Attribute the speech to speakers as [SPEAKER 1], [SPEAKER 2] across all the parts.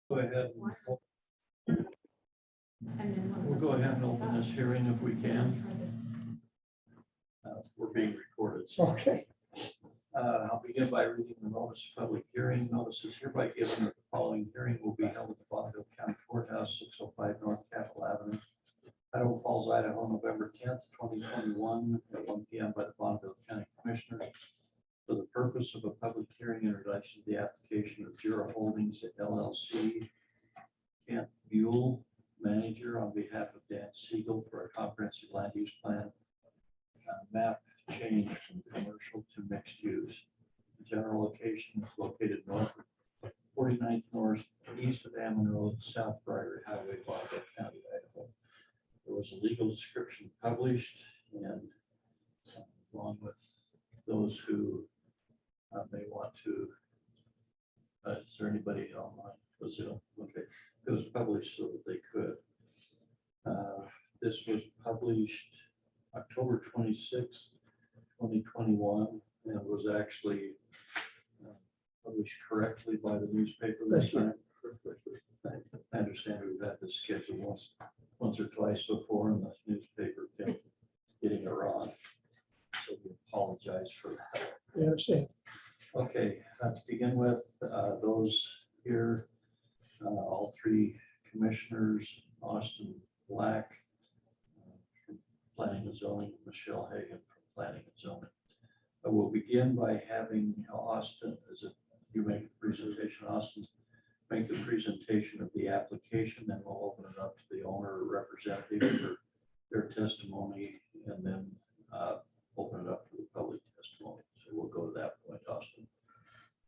[SPEAKER 1] Go ahead. We'll go ahead and open this hearing if we can. We're being recorded. So
[SPEAKER 2] Okay.
[SPEAKER 1] I'll begin by reading the notice of public hearing. Notice is hereby given that the following hearing will be held at the Bonneville County Courthouse, 605 North Capitol Avenue, Idaho Falls, Idaho, November 10th, 2021, at 1 p.m. by the Bonneville County Commissioners for the purpose of a public hearing in relation to the application of Jura Holdings LLC, Kent Buell, manager, on behalf of Dan Siegel for a comprehensive land use plan map change from commercial to mixed use. The general location is located north of 49th North, east of Ammon Road, South Briar Highway, Bonneville County, Idaho. There was a legal description published, and along with those who may want to, is there anybody online? Was it okay? It was published so that they could. This was published October 26th, 2021, and was actually published correctly by the newspaper this time. I understand we've had this scheduled once or twice before, and the newspaper kept getting it wrong. So we apologize for that.
[SPEAKER 2] I understand.
[SPEAKER 1] Okay, to begin with, those here, all three commissioners, Austin Black from Planning and Zoning, Michelle Hagan from Planning and Zoning. I will begin by having Austin, you make a presentation, Austin, make the presentation of the application, then we'll open it up to the owner or representative for their testimony, and then open it up for the public testimony. So we'll go to that point, Austin.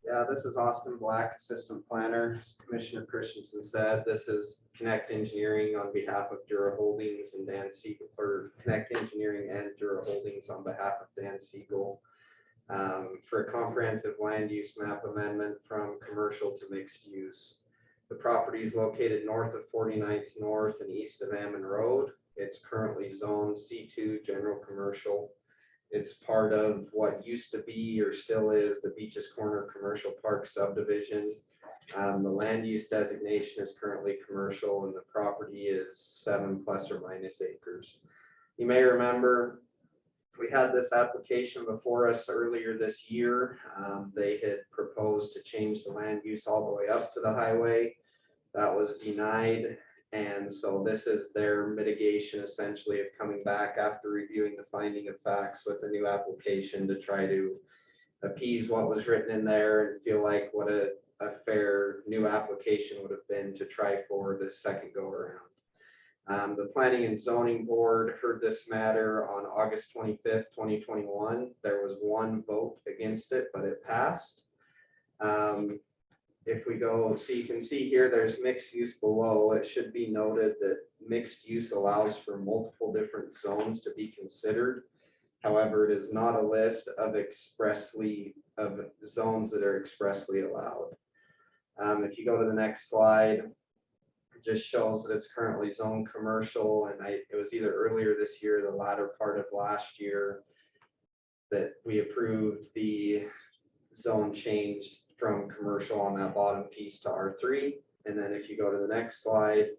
[SPEAKER 3] Yeah, this is Austin Black, Assistant Planner. As Commissioner Christensen said, this is Connect Engineering on behalf of Jura Holdings and Dan Siegel, or Connect Engineering and Jura Holdings on behalf of Dan Siegel, for a comprehensive land use map amendment from commercial to mixed use. The property is located north of 49th North and east of Ammon Road. It's currently zoned C2 General Commercial. It's part of what used to be or still is the Beaches Corner Commercial Park subdivision. The land use designation is currently commercial, and the property is 7 ± acres. You may remember we had this application before us earlier this year. They had proposed to change the land use all the way up to the highway. That was denied. And so this is their mitigation, essentially, of coming back after reviewing the finding of facts with a new application to try to appease what was written in there and feel like what a fair new application would have been to try for this second go around. The Planning and Zoning Board heard this matter on August 25th, 2021. There was one vote against it, but it passed. If we go, so you can see here, there's mixed use below. It should be noted that mixed use allows for multiple different zones to be considered. However, it is not a list of zones that are expressly allowed. If you go to the next slide, it just shows that it's currently zoned commercial, and it was either earlier this year, the latter part of last year, that we approved the zone change from commercial on that bottom piece to R3. And then if you go to the next slide,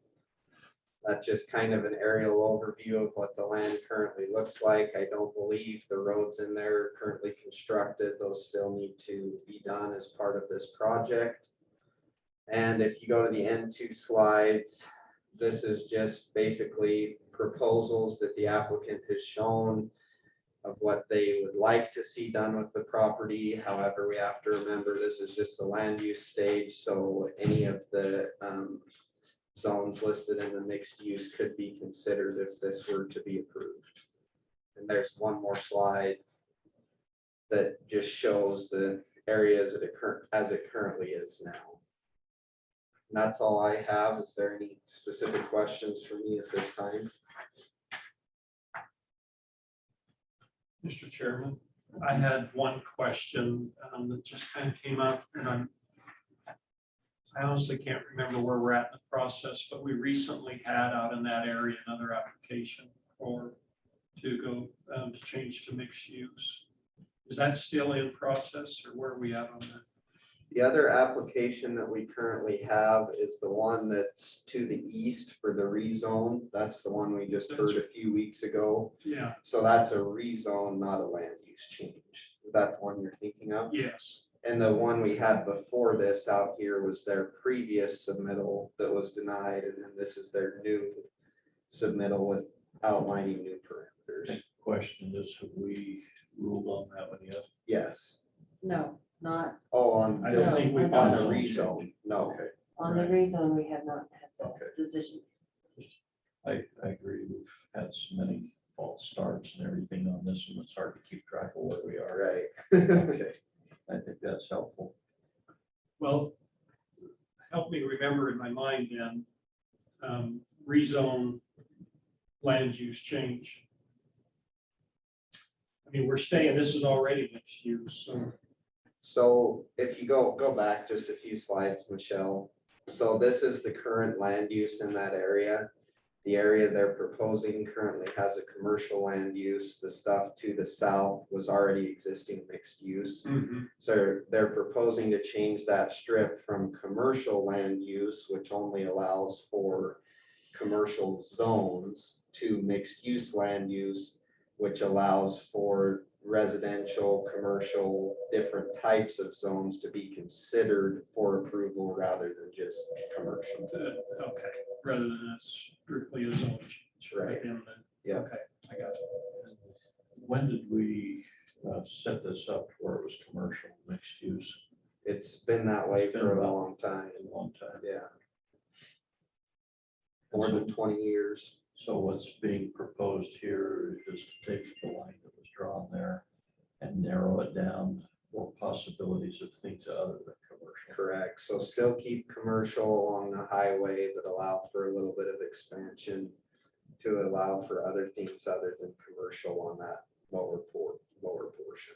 [SPEAKER 3] that's just kind of an aerial overview of what the land currently looks like. I don't believe the roads in there are currently constructed. Those still need to be done as part of this project. And if you go to the end two slides, this is just basically proposals that the applicant has shown of what they would like to see done with the property. However, we have to remember this is just the land use stage, so any of the zones listed in the mixed use could be considered if this were to be approved. And there's one more slide that just shows the areas as it currently is now. And that's all I have. Is there any specific questions for me at this time?
[SPEAKER 4] Mr. Chairman, I had one question that just kind of came up, and I honestly can't remember where we're at in the process, but we recently had out in that area another application to go to change to mixed use. Is that still in process, or where are we at on that?
[SPEAKER 3] The other application that we currently have is the one that's to the east for the rezone. That's the one we just heard a few weeks ago.
[SPEAKER 4] Yeah,
[SPEAKER 3] So that's a rezone, not a land use change. Is that the one you're thinking of?
[SPEAKER 4] yes.
[SPEAKER 3] And the one we had before this out here was their previous submittal that was denied, and then this is their new submittal with outlining new parameters.
[SPEAKER 1] Question is, have we ruled on that one yet?
[SPEAKER 3] Yes.
[SPEAKER 2] No, not
[SPEAKER 3] Oh, on
[SPEAKER 4] I
[SPEAKER 3] this,
[SPEAKER 4] don't think we've
[SPEAKER 3] on
[SPEAKER 4] done
[SPEAKER 3] the
[SPEAKER 1] zone
[SPEAKER 3] rezone,
[SPEAKER 1] change.
[SPEAKER 3] no.
[SPEAKER 1] Okay,
[SPEAKER 2] on the rezone, we have not had
[SPEAKER 1] Okay.
[SPEAKER 2] the decision.
[SPEAKER 1] I agree. We've had so many false starts and everything on this one. It's hard to keep track of where we are.
[SPEAKER 3] Right.
[SPEAKER 1] Okay, I think that's helpful.
[SPEAKER 4] Well, help me remember in my mind then, rezone land use change. I mean, we're staying, this is already mixed use, so.
[SPEAKER 3] So if you go back just a few slides, Michelle. So this is the current land use in that area. The area they're proposing currently has a commercial land use. The stuff to the south was already existing mixed use. So they're proposing to change that strip from commercial land use, which only allows for commercial zones, to mixed use land use, which allows for residential, commercial, different types of zones to be considered for approval rather than just commercial.
[SPEAKER 4] Okay, rather than a strictly a zone.
[SPEAKER 3] Right.
[SPEAKER 4] within the-
[SPEAKER 3] Yeah.
[SPEAKER 4] Okay, I got it.
[SPEAKER 1] When did we set this up where it was commercial mixed use?
[SPEAKER 3] It's been that way
[SPEAKER 1] It's been
[SPEAKER 3] for a
[SPEAKER 1] about-
[SPEAKER 3] long time.
[SPEAKER 1] A long time.
[SPEAKER 3] Yeah,
[SPEAKER 1] And
[SPEAKER 3] more
[SPEAKER 1] so-
[SPEAKER 3] than 20 years.
[SPEAKER 1] So what's being proposed here is to take the line that was drawn there and narrow it down for possibilities of things other than commercial.
[SPEAKER 3] Correct. So still keep commercial along the highway, but allow for a little bit of expansion to allow for other things other than commercial on that lower portion.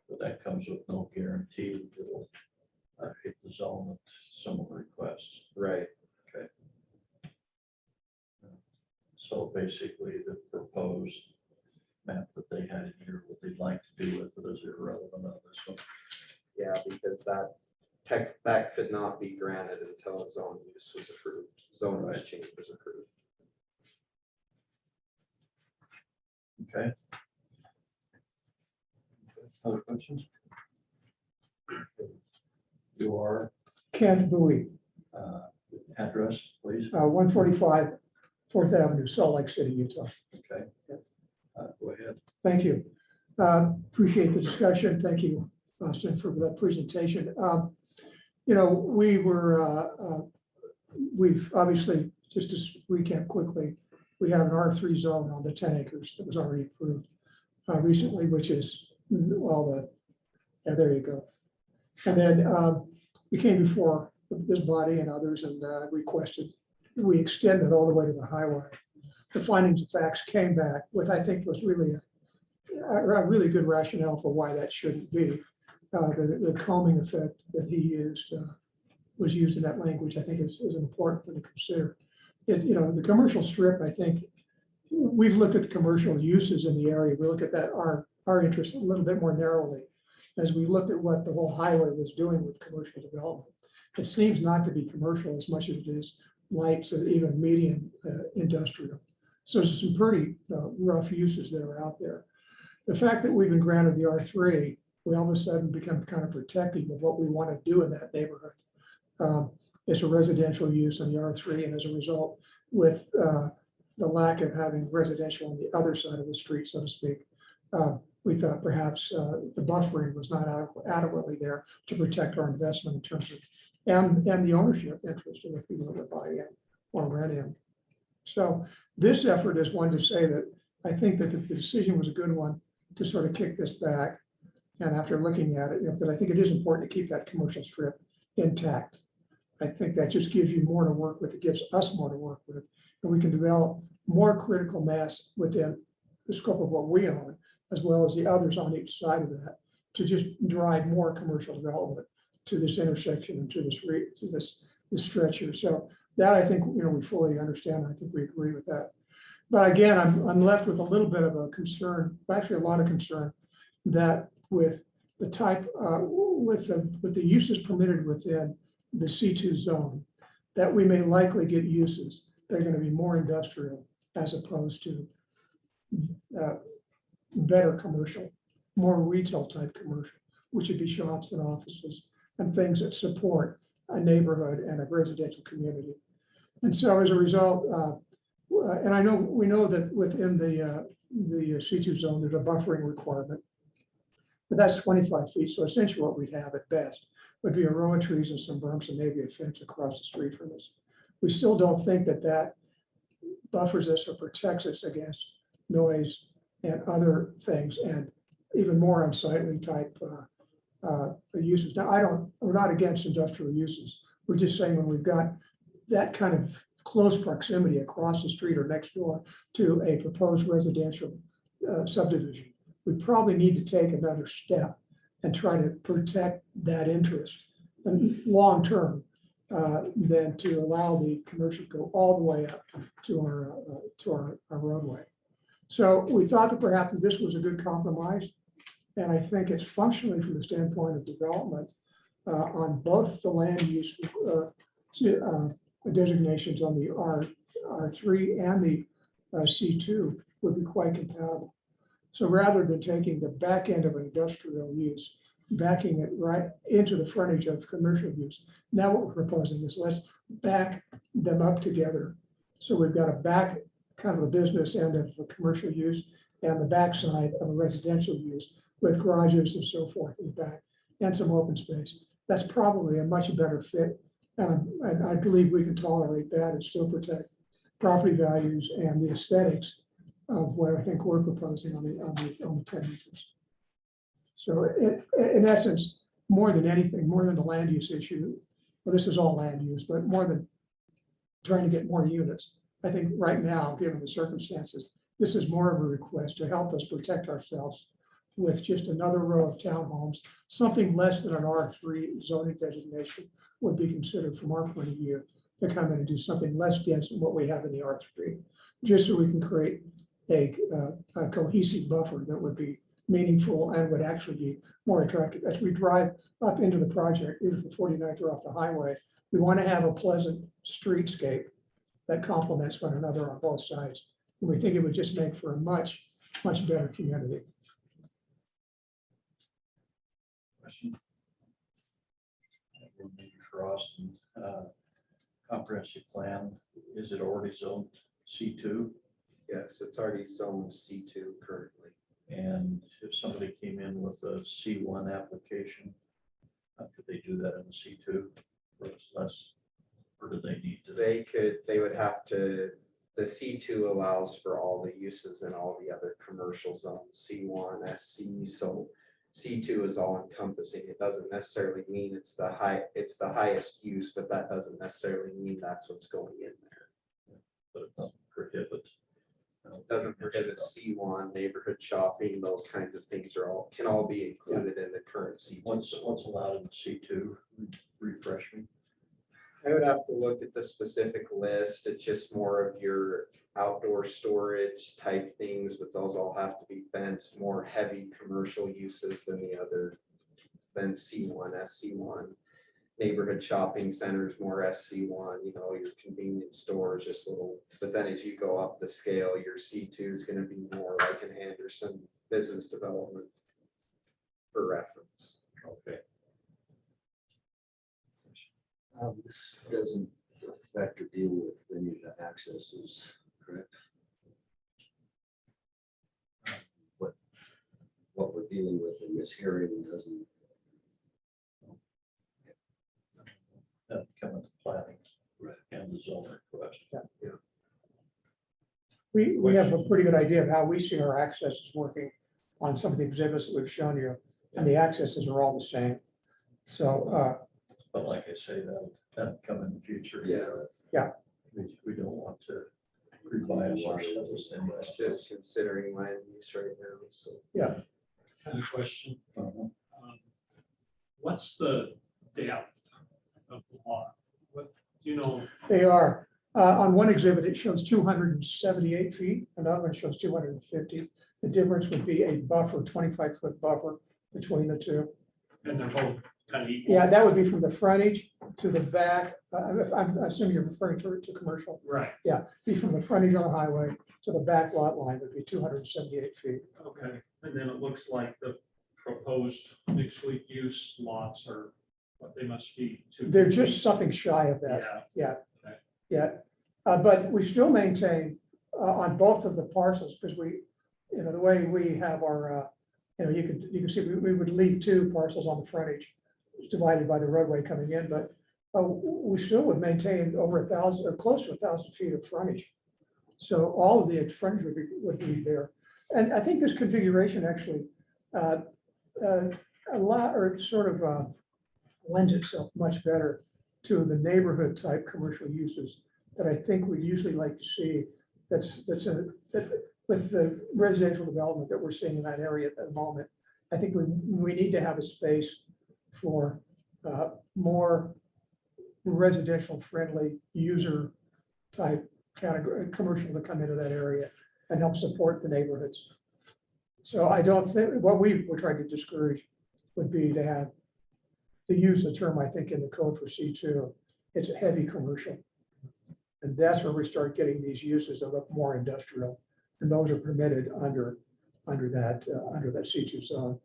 [SPEAKER 1] But that comes with no guarantee that it'll hit the zone that someone requests.
[SPEAKER 3] Right.
[SPEAKER 1] So basically, the proposed map that they had in here, what they'd like to do with it is irrelevant on this one.
[SPEAKER 3] Yeah, because that could not be granted until a zone use was approved. Zone use
[SPEAKER 1] Right.
[SPEAKER 3] change was approved.
[SPEAKER 1] Okay. Other questions? You are,
[SPEAKER 5] Kent Bowie,
[SPEAKER 1] address, please.
[SPEAKER 5] 145 4th Avenue, Salt Lake City, Utah.
[SPEAKER 1] Okay. Go ahead.
[SPEAKER 5] Thank you. Appreciate the discussion. Thank you, Austin, for that presentation. You know, we've obviously, just to recap quickly, we have an R3 zone on the 10 acres that was already approved recently, which is all yeah, there you go. And then we came before this body and others and requested we extend it all the way to the highway. The findings of facts came back with, I think, was really a really good rationale for why that shouldn't be. The calming effect that he used was used in that language, I think is an important thing to consider. You know, the commercial strip, I think, we've looked at the commercial uses in the area. We look at that, our interest a little bit more narrowly as we looked at what the whole highway was doing with commercial development. It seems not to be commercial as much as it is light to even medium industrial. So there's some pretty rough uses that are out there. The fact that we've been granted the R3, we all of a sudden become kind of protective of what we want to do in that neighborhood. It's a residential use in the R3, and as a result, with the lack of having residential on the other side of the street, so to speak, we thought perhaps the buffering was not adequately there to protect our investment in terms of and the ownership interest of the people that buy in or rent in. So this effort is one to say that I think that the decision was a good one to sort of kick this back. And after looking at it, but I think it is important to keep that commercial strip intact. I think that just gives you more to work with. It gives us more to work with, and we can develop more critical mass within the scope of what we own, as well as the others on each side of that, to just drive more commercial development to this intersection and to this stretch here. So that I think we fully understand. I think we agree with that. But again, I'm left with a little bit of a concern, actually a lot of concern, that with the type, with the uses permitted within the C2 zone, that we may likely get uses that are going to be more industrial as opposed to better commercial, more retail type commercial, which would be shops and offices and things that support a neighborhood and a residential community. And so as a result, and we know that within the C2 zone, there's a buffering requirement, but that's 25 feet. So essentially what we'd have at best would be a row of trees and some berms and maybe a fence across the street from us. We still don't think that that buffers us or protects us against noise and other things, and even more unsightly type uses. Now, we're not against industrial uses. We're just saying when we've got that kind of close proximity across the street or next door to a proposed residential subdivision, we probably need to take another step and try to protect that interest and long term than to allow the commercial to go all the way up to our roadway. So we thought that perhaps this was a good compromise. And I think it's functionally from the standpoint of development on both the land use designations on the R3 and the C2 would be quite compatible. So rather than taking the back end of industrial use, backing it right into the frontage of commercial use, now what we're proposing is let's back them up together. So we've got a back kind of a business end of a commercial use and the backside of a residential use with garages and so forth in the back and some open space. That's probably a much better fit. And I believe we can tolerate that and still protect property values and the aesthetics of what I think we're proposing on the 10 acres. So in essence, more than anything, more than the land use issue, well, this is all land use, but more than trying to get more units, I think right now, given the circumstances, this is more of a request to help us protect ourselves with just another row of townhomes. Something less than an R3 zoning designation would be considered from our point of view to come in and do something less dense than what we have in the R3, just so we can create a cohesive buffer that would be meaningful and would actually be more attractive. As we drive up into the project, either from 49th or off the highway, we want to have a pleasant streetscape that complements one another on both sides. And we think it would just make for a much, much better community.
[SPEAKER 1] Question? Maybe for Austin, comprehensive plan, is it already zoned C2?
[SPEAKER 3] Yes, it's already zoned C2 currently.
[SPEAKER 1] And if somebody came in with a C1 application, could they do that in the C2? Or it's less, or do they need to?
[SPEAKER 3] They would have to, the C2 allows for all the uses in all the other commercial zones, C1, SC, so C2 is all encompassing. It doesn't necessarily mean it's the highest use, but that doesn't necessarily mean that's what's going in there.
[SPEAKER 1] But it doesn't prohibit.
[SPEAKER 3] It doesn't prohibit C1, neighborhood shopping, those kinds of things can all be included in the current C2.
[SPEAKER 1] What's allowed in C2? Refresh me.
[SPEAKER 3] I would have to look at the specific list. It's just more of your outdoor storage type things, but those all have to be fenced, more heavy commercial uses than than C1, SC1. Neighborhood shopping centers, more SC1, your convenience stores, just little, but then as you go up the scale, your C2 is going to be more like an Anderson business development for reference.
[SPEAKER 1] Okay.
[SPEAKER 6] This doesn't affect or deal with any of the accesses, correct? What we're dealing with in this hearing doesn't.
[SPEAKER 1] That come into planning.
[SPEAKER 6] Right.
[SPEAKER 1] And the zone request.
[SPEAKER 5] Yeah. We have a pretty good idea of how we see our accesses working on some of the exhibits that we've shown you, and the accesses are all the same. So,
[SPEAKER 1] But like I say, that'll come in the future. We don't want to pre-bias ourselves.
[SPEAKER 3] It's just considering land use right now, so.
[SPEAKER 5] yeah,
[SPEAKER 4] Kind of question.
[SPEAKER 1] Uh-huh.
[SPEAKER 4] What's the depth of the lot? What,
[SPEAKER 5] they are. On one exhibit, it shows 278 feet, another one shows 250. The difference would be a buffer, 25-foot buffer between the two.
[SPEAKER 4] And they're both kind of equal.
[SPEAKER 5] Yeah, that would be from the frontage to the back. I'm assuming you're referring to commercial.
[SPEAKER 4] Right,
[SPEAKER 5] Be from the frontage on the highway to the back lot line would be 278 feet.
[SPEAKER 4] okay. And then it looks like the proposed mixed use lots are what they must be.
[SPEAKER 5] They're just something shy of that.
[SPEAKER 4] Yeah.
[SPEAKER 5] Yeah,
[SPEAKER 4] Okay.
[SPEAKER 5] yeah. But we still maintain on both of the parcels, because the way we have our, you can see, we would leave two parcels on the frontage divided by the roadway coming in, but we still would maintain over 1,000 or close to 1,000 feet of frontage. So all of the frontage would be there. And I think this configuration actually lends itself much better to the neighborhood type commercial uses that I think we'd usually like to see. That with the residential development that we're seeing in that area at the moment, I think we need to have a space for more residential friendly user type category commercial to come into that area and help support the neighborhoods. So I don't think what we were trying to discourage would be to use the term, I think, in the code for C2, it's a heavy commercial. And that's where we start getting these uses that look more industrial, and those are permitted under that C2 zone.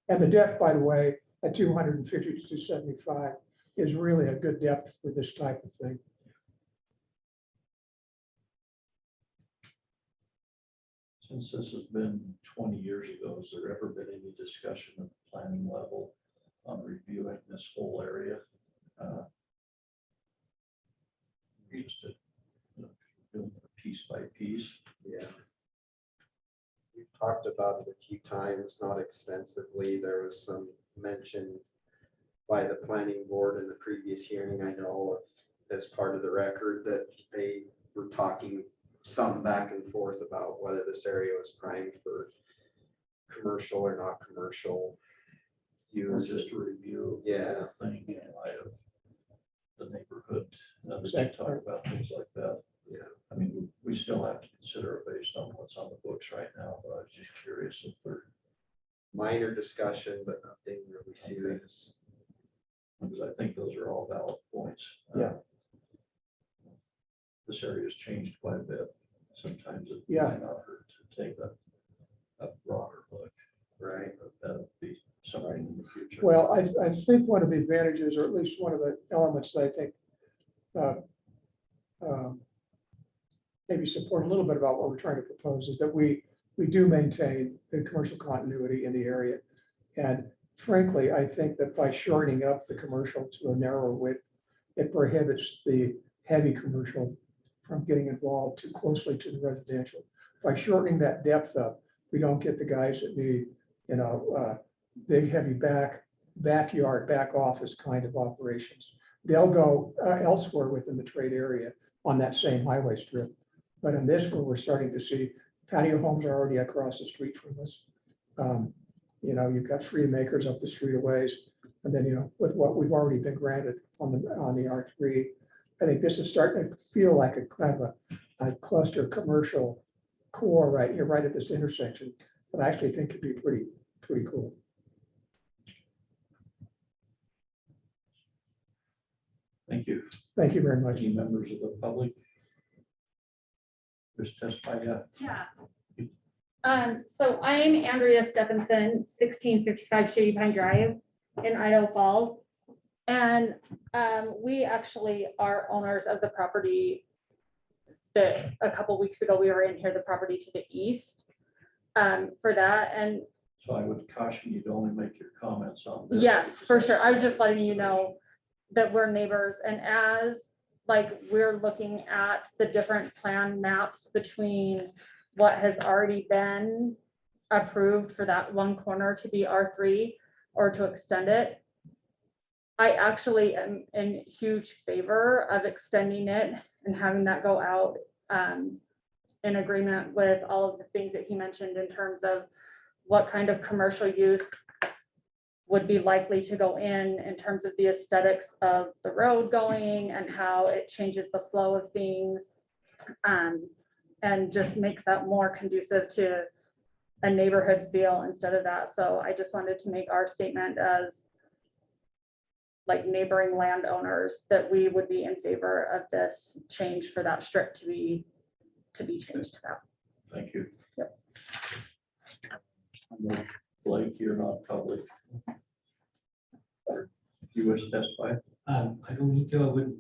[SPEAKER 5] And the depth, by the way, at 250 to 275 is really a good depth for this type of thing.
[SPEAKER 1] Since this has been 20 years ago, has there ever been any discussion at the planning level on reviewing this whole area? Just doing it piece by piece.
[SPEAKER 3] Yeah. We've talked about it a few times, not extensively. There was some mention by the planning board in the previous hearing, I know of, as part of the record, that they were talking some back and forth about whether this area was primed for commercial or not commercial
[SPEAKER 1] Or
[SPEAKER 3] use.
[SPEAKER 1] just a review of the
[SPEAKER 3] Yeah.
[SPEAKER 1] whole thing in light of the neighborhood, and others
[SPEAKER 5] Exactly.
[SPEAKER 1] talk about things like that.
[SPEAKER 3] Yeah.
[SPEAKER 1] I mean, we still have to consider it based on what's on the books right now, but I was just curious if there,
[SPEAKER 3] Minor discussion, but nothing really serious.
[SPEAKER 1] because I think those are all valid points.
[SPEAKER 5] Yeah.
[SPEAKER 1] This area has changed quite a bit. Sometimes it
[SPEAKER 5] Yeah.
[SPEAKER 1] might not hurt to take a broader look.
[SPEAKER 3] Right.
[SPEAKER 1] But that would be something in the future.
[SPEAKER 5] Well, I think one of the advantages, or at least one of the elements that I think maybe support a little bit about what we're trying to propose is that we do maintain the commercial continuity in the area. And frankly, I think that by shortening up the commercial to a narrower width, it prohibits the heavy commercial from getting involved too closely to the residential. By shortening that depth up, we don't get the guys that need, big, heavy backyard, back office kind of operations. They'll go elsewhere within the trade area on that same highway strip. But in this one, we're starting to see patio homes are already across the street from us. You've got freedom acres up the street a ways. And then, with what we've already been granted on the R3, I think this is starting to feel like a kind of a cluster commercial core right here, right at this intersection, that I actually think could be pretty cool.
[SPEAKER 1] Thank you.
[SPEAKER 5] Thank you very much.
[SPEAKER 1] Any members of the public? Just testify, yeah.
[SPEAKER 7] Yeah. So I am Andrea Stephenson, 1655 Shady Pine Drive in Idaho Falls. And we actually are owners of the property that a couple weeks ago, we were in here, the property to the east for that. And
[SPEAKER 1] So I would caution you to only make your comments on this.
[SPEAKER 7] yes, for
[SPEAKER 1] because
[SPEAKER 7] sure. I was
[SPEAKER 1] that's
[SPEAKER 7] just letting you know that we're neighbors, and as we're looking at the different plan maps between what has already been approved for that one corner to be R3 or to extend it. I actually am in huge favor of extending it and having that go out in agreement with all of the things that he mentioned in terms of what kind of commercial use would be likely to go in terms of the aesthetics of the road going and how it changes the flow of things and just makes that more conducive to a neighborhood feel instead of that. So I just wanted to make our statement as like neighboring landowners that we would be in favor of this change for that strip to be changed to that.
[SPEAKER 1] Thank you.
[SPEAKER 7] Yep.
[SPEAKER 1] Blake, you're not public. You wish to testify?
[SPEAKER 8] I don't need to, I wouldn't,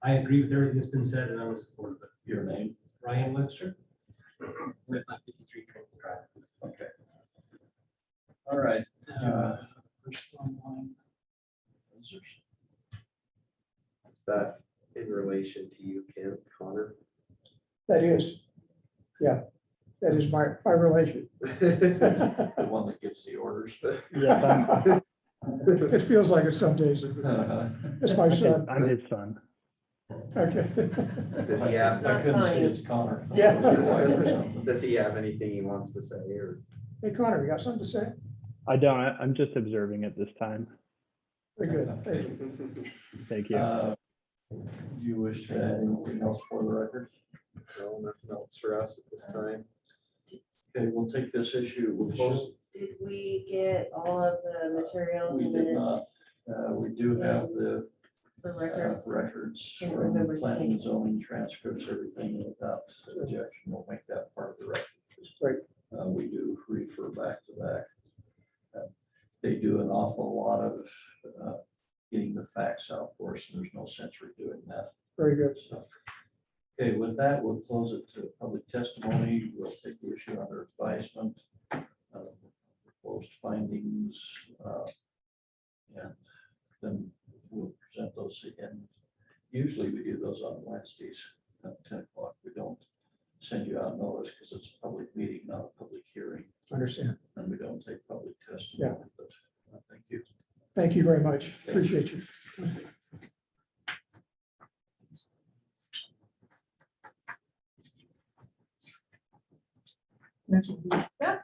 [SPEAKER 8] I agree with everything that's been said and I would support it.
[SPEAKER 1] Your name?
[SPEAKER 8] Ryan Webster. With my 53 Trinity Drive.
[SPEAKER 1] Okay. All right. First online.
[SPEAKER 3] Is that in relation to you, Ken, Connor?
[SPEAKER 5] That is, yeah, that is my relation.
[SPEAKER 1] The one that gives the orders.
[SPEAKER 5] It feels like it some days. It's my son.
[SPEAKER 9] I'm his son.
[SPEAKER 5] Okay.
[SPEAKER 3] Does he have,
[SPEAKER 1] I couldn't see it's Connor.
[SPEAKER 5] Yeah.
[SPEAKER 1] Your wife or something.
[SPEAKER 3] does he have anything he wants to say or?
[SPEAKER 5] Hey Connor, you got something to say?
[SPEAKER 9] I don't, I'm just observing at this time.
[SPEAKER 5] Very good, thank you.
[SPEAKER 9] Thank you.
[SPEAKER 1] Do you wish to add anything else for the record?
[SPEAKER 3] No, nothing else for us at this time.
[SPEAKER 1] Okay, we'll take this issue. We'll post.
[SPEAKER 2] Did we get all of the materials
[SPEAKER 1] We
[SPEAKER 2] and
[SPEAKER 1] did
[SPEAKER 2] minutes
[SPEAKER 1] not. We do have the
[SPEAKER 2] for record?
[SPEAKER 1] records
[SPEAKER 2] Can't
[SPEAKER 1] from
[SPEAKER 2] remember the
[SPEAKER 1] planning and
[SPEAKER 2] thing.
[SPEAKER 1] zoning transcripts, everything without objection. We'll make that part of the record.
[SPEAKER 5] Right.
[SPEAKER 1] We do refer back to that. They do an awful lot of getting the facts out for us, and there's no sense for doing that.
[SPEAKER 5] Very good.
[SPEAKER 1] So, okay, with that, we'll close it to public testimony. We'll take the issue under advisement. Proposed findings. And then we'll present those again. Usually we do those on Wednesdays at 10 o'clock. We don't send you out notice because it's a public meeting, not a public hearing,
[SPEAKER 5] Understand.
[SPEAKER 1] and we don't take public testimony. But thank you.
[SPEAKER 5] Thank you very much. Appreciate you.
[SPEAKER 7] Yeah.